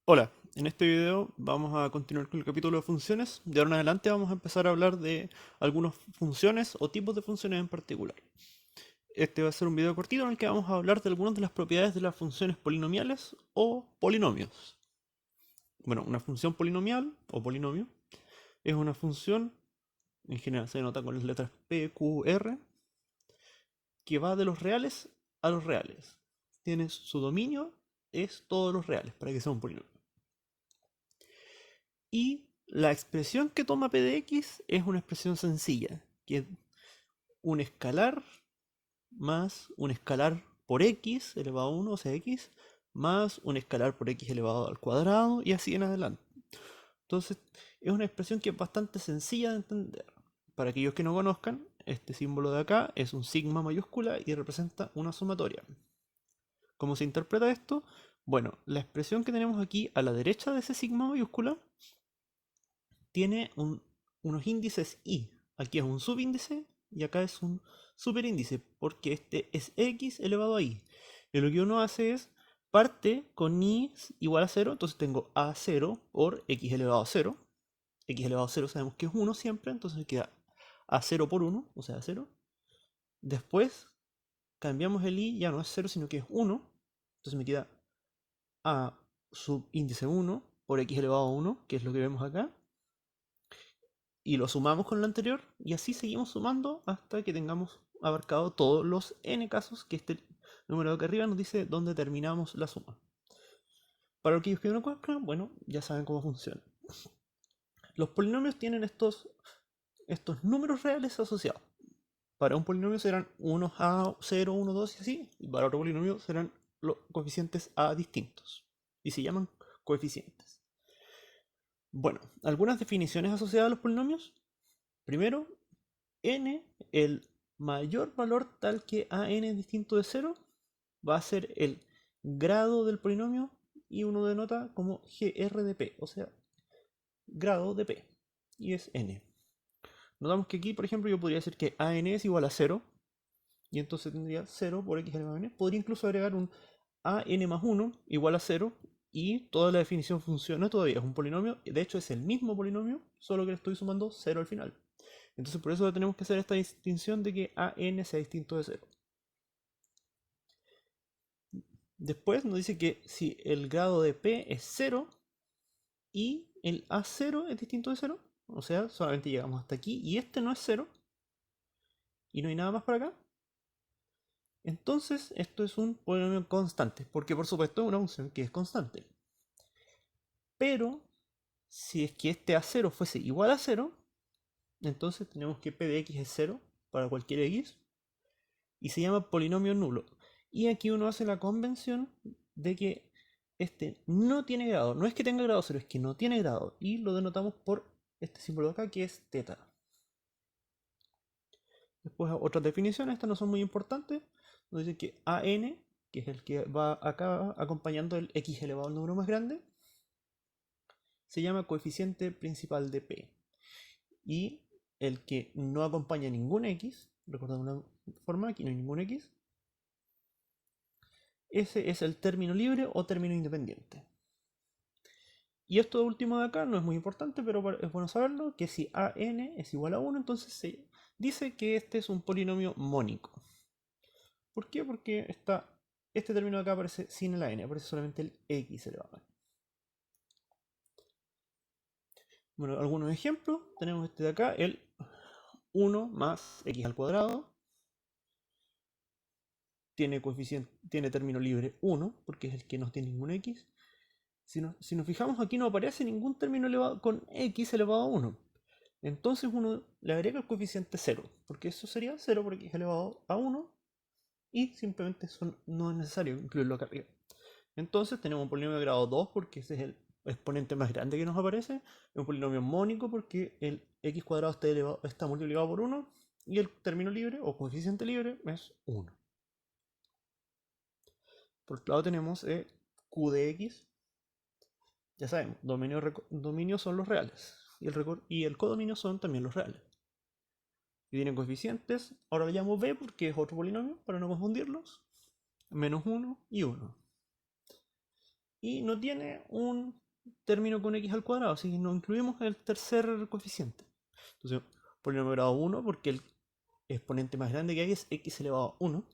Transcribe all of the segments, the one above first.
Hola, en este video vamos a continuar con el capítulo de funciones. De ahora en adelante vamos a empezar a hablar de algunas funciones o tipos de funciones en particular. Este va a ser un video cortito en el que vamos a hablar de algunas de las propiedades de las funciones polinomiales o polinomios. Bueno, una función polinomial o polinomio es una función, en general se denota con las letras P, Q, R, que va de los reales a los reales. Tiene su dominio, es todos los reales para que sea un polinomio. Y la expresión que toma p de x es una expresión sencilla, que es un escalar más un escalar por x elevado a 1, o sea x, más un escalar por x elevado al cuadrado, y así en adelante. Entonces, es una expresión que es bastante sencilla de entender. Para aquellos que no conozcan, este símbolo de acá es un sigma mayúscula y representa una sumatoria. ¿Cómo se interpreta esto? Bueno, la expresión que tenemos aquí a la derecha de ese sigma mayúscula tiene unos índices i. Aquí es un subíndice y acá es un superíndice, porque este es x elevado a i. Y lo que uno hace es parte con i igual a 0, entonces tengo a0 por x elevado a 0. X elevado a 0 sabemos que es 1 siempre, entonces queda a0 por 1, o sea, 0. Después cambiamos el i, ya no es 0, sino que es 1. Entonces me queda a subíndice 1 por x elevado a 1, que es lo que vemos acá, y lo sumamos con lo anterior y así seguimos sumando hasta que tengamos abarcado todos los n casos que este número de acá arriba nos dice dónde terminamos la suma. Para aquellos que no conozcan, bueno, ya saben cómo funciona. Los polinomios tienen estos números reales asociados. Para un polinomio serán unos a 0, 1, 2 y así, y para otro polinomio serán los coeficientes a distintos y se llaman coeficientes. Bueno, algunas definiciones asociadas a los polinomios. Primero, n, el mayor valor tal que a n es distinto de 0, va a ser el grado del polinomio y uno denota como gr de p, o sea, grado de p, y es n. Notamos que aquí, por ejemplo, yo podría decir que a n es igual a 0, y entonces tendría 0 por x elevado a n. Podría incluso agregar un a n más 1 igual a 0, y toda la definición funciona todavía. Es un polinomio, de hecho es el mismo polinomio, solo que le estoy sumando 0 al final. Entonces por eso tenemos que hacer esta distinción de que a n sea distinto de 0. Después nos dice que si el grado de p es 0 y el a0 es distinto de 0, o sea, solamente llegamos hasta aquí y este no es 0 y no hay nada más para acá, entonces esto es un polinomio constante, porque por supuesto es una función que es constante. Pero si es que este a0 fuese igual a 0, entonces tenemos que p de x es 0 para cualquier x y se llama polinomio nulo. Y aquí uno hace la convención de que este no tiene grado. No es que tenga grado 0, es que no tiene grado. Y lo denotamos por este símbolo de acá que es teta. Después otras definiciones, estas no son muy importantes. Nos dice que an, que es el que va acá acompañando el x elevado al número más grande, se llama coeficiente principal de p. Y el que no acompaña ningún x, recordad una forma, aquí no hay ningún x, ese es el término libre o término independiente. Y esto último de acá no es muy importante, pero es bueno saberlo, que si an es igual a 1, entonces se dice que este es un polinomio mónico. ¿Por qué? Porque este término de acá aparece sin la n, aparece solamente el x elevado a n. Bueno, algunos ejemplos. Tenemos este de acá, el 1 más x al cuadrado. Tiene término libre 1, porque es el que no tiene ningún x. Si nos fijamos aquí no aparece ningún término elevado con x elevado a 1. Entonces uno le agrega el coeficiente 0, porque eso sería 0 por x elevado a 1 y simplemente eso no es necesario incluirlo acá arriba. Entonces tenemos un polinomio de grado 2 porque ese es el exponente más grande que nos aparece, un polinomio mónico porque el x cuadrado está multiplicado por 1 y el término libre o coeficiente libre es 1. Por otro lado tenemos q de x. Ya sabemos, dominio son los reales y el codominio son también los reales. Y tienen coeficientes, ahora lo llamo b porque es otro polinomio para no confundirlos, menos 1 y 1. y no tiene un término con x al cuadrado, así que no incluimos el tercer coeficiente. Entonces, polinomio grado 1 porque el exponente más grande que hay es x elevado a 1.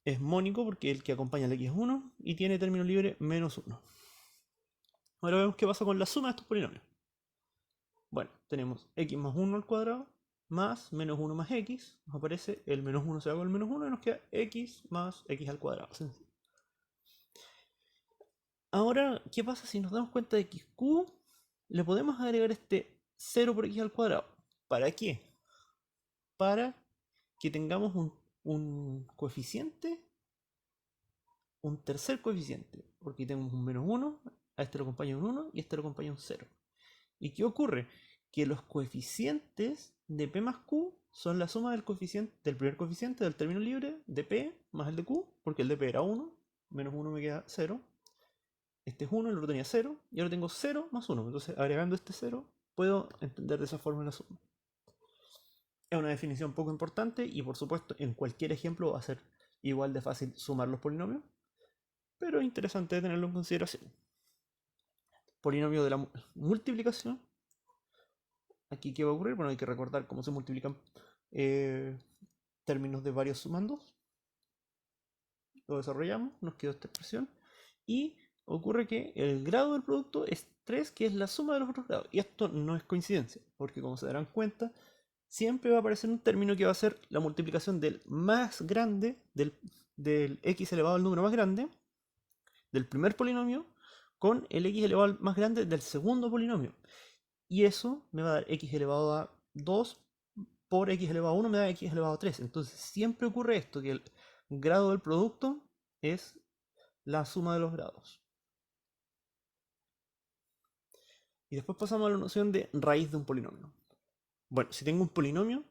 Es mónico porque el que acompaña al x es 1 y tiene término libre menos 1. Ahora vemos qué pasa con la suma de estos polinomios. Bueno, tenemos x más 1 al cuadrado más menos 1 más x. Nos aparece el menos 1 se va con el menos 1 y nos queda x más x al cuadrado. Sencillo. Ahora, ¿qué pasa si nos damos cuenta de que q le podemos agregar este 0 por x al cuadrado? ¿Para qué? Para que tengamos un coeficiente, un tercer coeficiente, porque tenemos un menos 1, a este lo acompaña un 1 y a este lo acompaña un 0. ¿Y qué ocurre? Que los coeficientes de p más q son la suma del coeficiente del primer coeficiente del término libre de p más el de q, porque el de p era 1, menos 1 me queda 0. Este es 1, el otro tenía 0, y ahora tengo 0 más 1. Entonces, agregando este 0, puedo entender de esa forma la suma. Es una definición poco importante y, por supuesto, en cualquier ejemplo va a ser igual de fácil sumar los polinomios, pero interesante tenerlo en consideración. Polinomio de la multiplicación. Aquí, ¿qué va a ocurrir? Bueno, hay que recordar cómo se multiplican términos de varios sumandos. Lo desarrollamos, nos quedó esta expresión. Y ocurre que el grado del producto es 3, que es la suma de los otros grados. Y esto no es coincidencia, porque como se darán cuenta, siempre va a aparecer un término que va a ser la multiplicación del más grande, del x elevado al número más grande, del primer polinomio, con el x elevado al más grande del segundo polinomio. Y eso me va a dar x elevado a 2 por x elevado a 1 me da x elevado a 3. Entonces siempre ocurre esto, que el grado del producto es la suma de los grados. Y después pasamos a la noción de raíz de un polinomio. Bueno, si tengo un polinomio,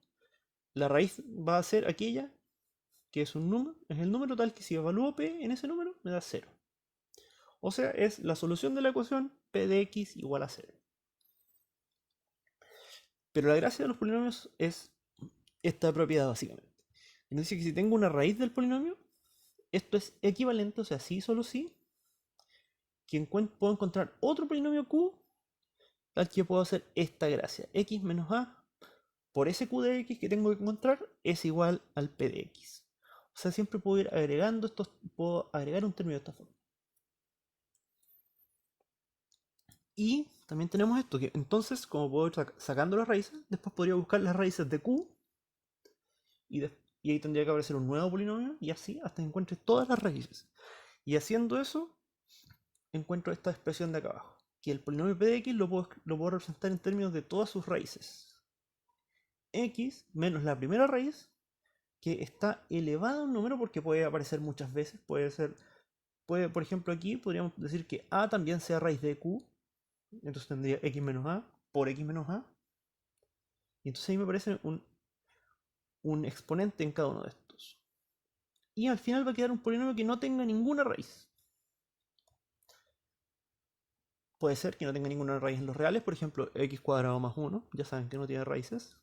la raíz va a ser aquella que es un número, es el número tal que si evalúo p en ese número me da 0. O sea, es la solución de la ecuación p de x igual a 0. Pero la gracia de los polinomios es esta propiedad básicamente. Nos dice que si tengo una raíz del polinomio, esto es equivalente, o sea, sí, solo sí, que puedo encontrar otro polinomio q al que puedo hacer esta gracia. X menos a por ese q de x que tengo que encontrar es igual al p de x. O sea, siempre puedo ir agregando estos, puedo agregar un término de esta forma. Y también tenemos esto, que entonces, como puedo ir sacando las raíces, después podría buscar las raíces de q y ahí tendría que aparecer un nuevo polinomio y así hasta que encuentre todas las raíces. Y haciendo eso, encuentro esta expresión de acá abajo, que el polinomio p de x lo puedo representar en términos de todas sus raíces. X menos la primera raíz, que está elevada a un número porque puede aparecer muchas veces, por ejemplo aquí podríamos decir que a también sea raíz de q, entonces tendría x menos a por x menos a, y entonces ahí me aparece un exponente en cada uno de estos. Y al final va a quedar un polinomio que no tenga ninguna raíz. Puede ser que no tenga ninguna raíz en los reales, por ejemplo, x cuadrado más 1, ya saben que no tiene raíces.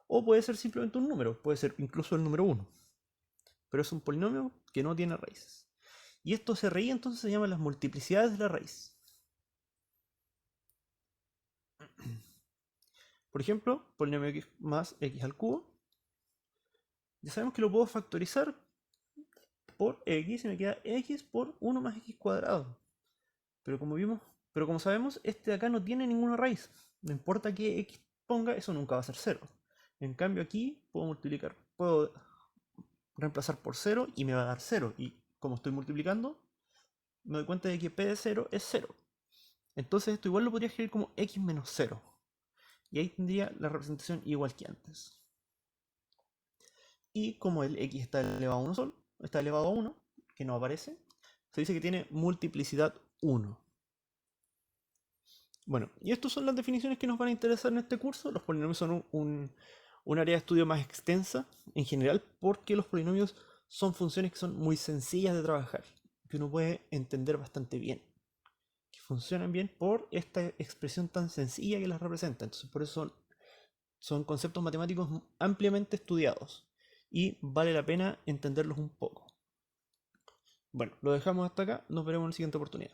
O puede ser simplemente un número, puede ser incluso el número 1. Pero es un polinomio que no tiene raíces. Y esto CRI entonces se llama las multiplicidades de la raíz. Por ejemplo, polinomio x más x al cubo. Ya sabemos que lo puedo factorizar por x y me queda x por 1 más x cuadrado. Pero como sabemos, este de acá no tiene ninguna raíz. No importa qué x ponga, eso nunca va a ser 0. En cambio aquí puedo reemplazar por 0 y me va a dar 0. Y como estoy multiplicando, me doy cuenta de que p de 0 es 0. Entonces esto igual lo podría escribir como x menos 0. Y ahí tendría la representación igual que antes. Y como el x está elevado a 1 solo, está elevado a 1, que no aparece, se dice que tiene multiplicidad 1. Bueno, y estas son las definiciones que nos van a interesar en este curso. Los polinomios son un área de estudio más extensa en general porque los polinomios son funciones que son muy sencillas de trabajar, que uno puede entender bastante bien, que funcionan bien por esta expresión tan sencilla que las representa. Entonces, por eso son conceptos matemáticos ampliamente estudiados y vale la pena entenderlos un poco. Bueno, lo dejamos hasta acá. Nos veremos en la siguiente oportunidad.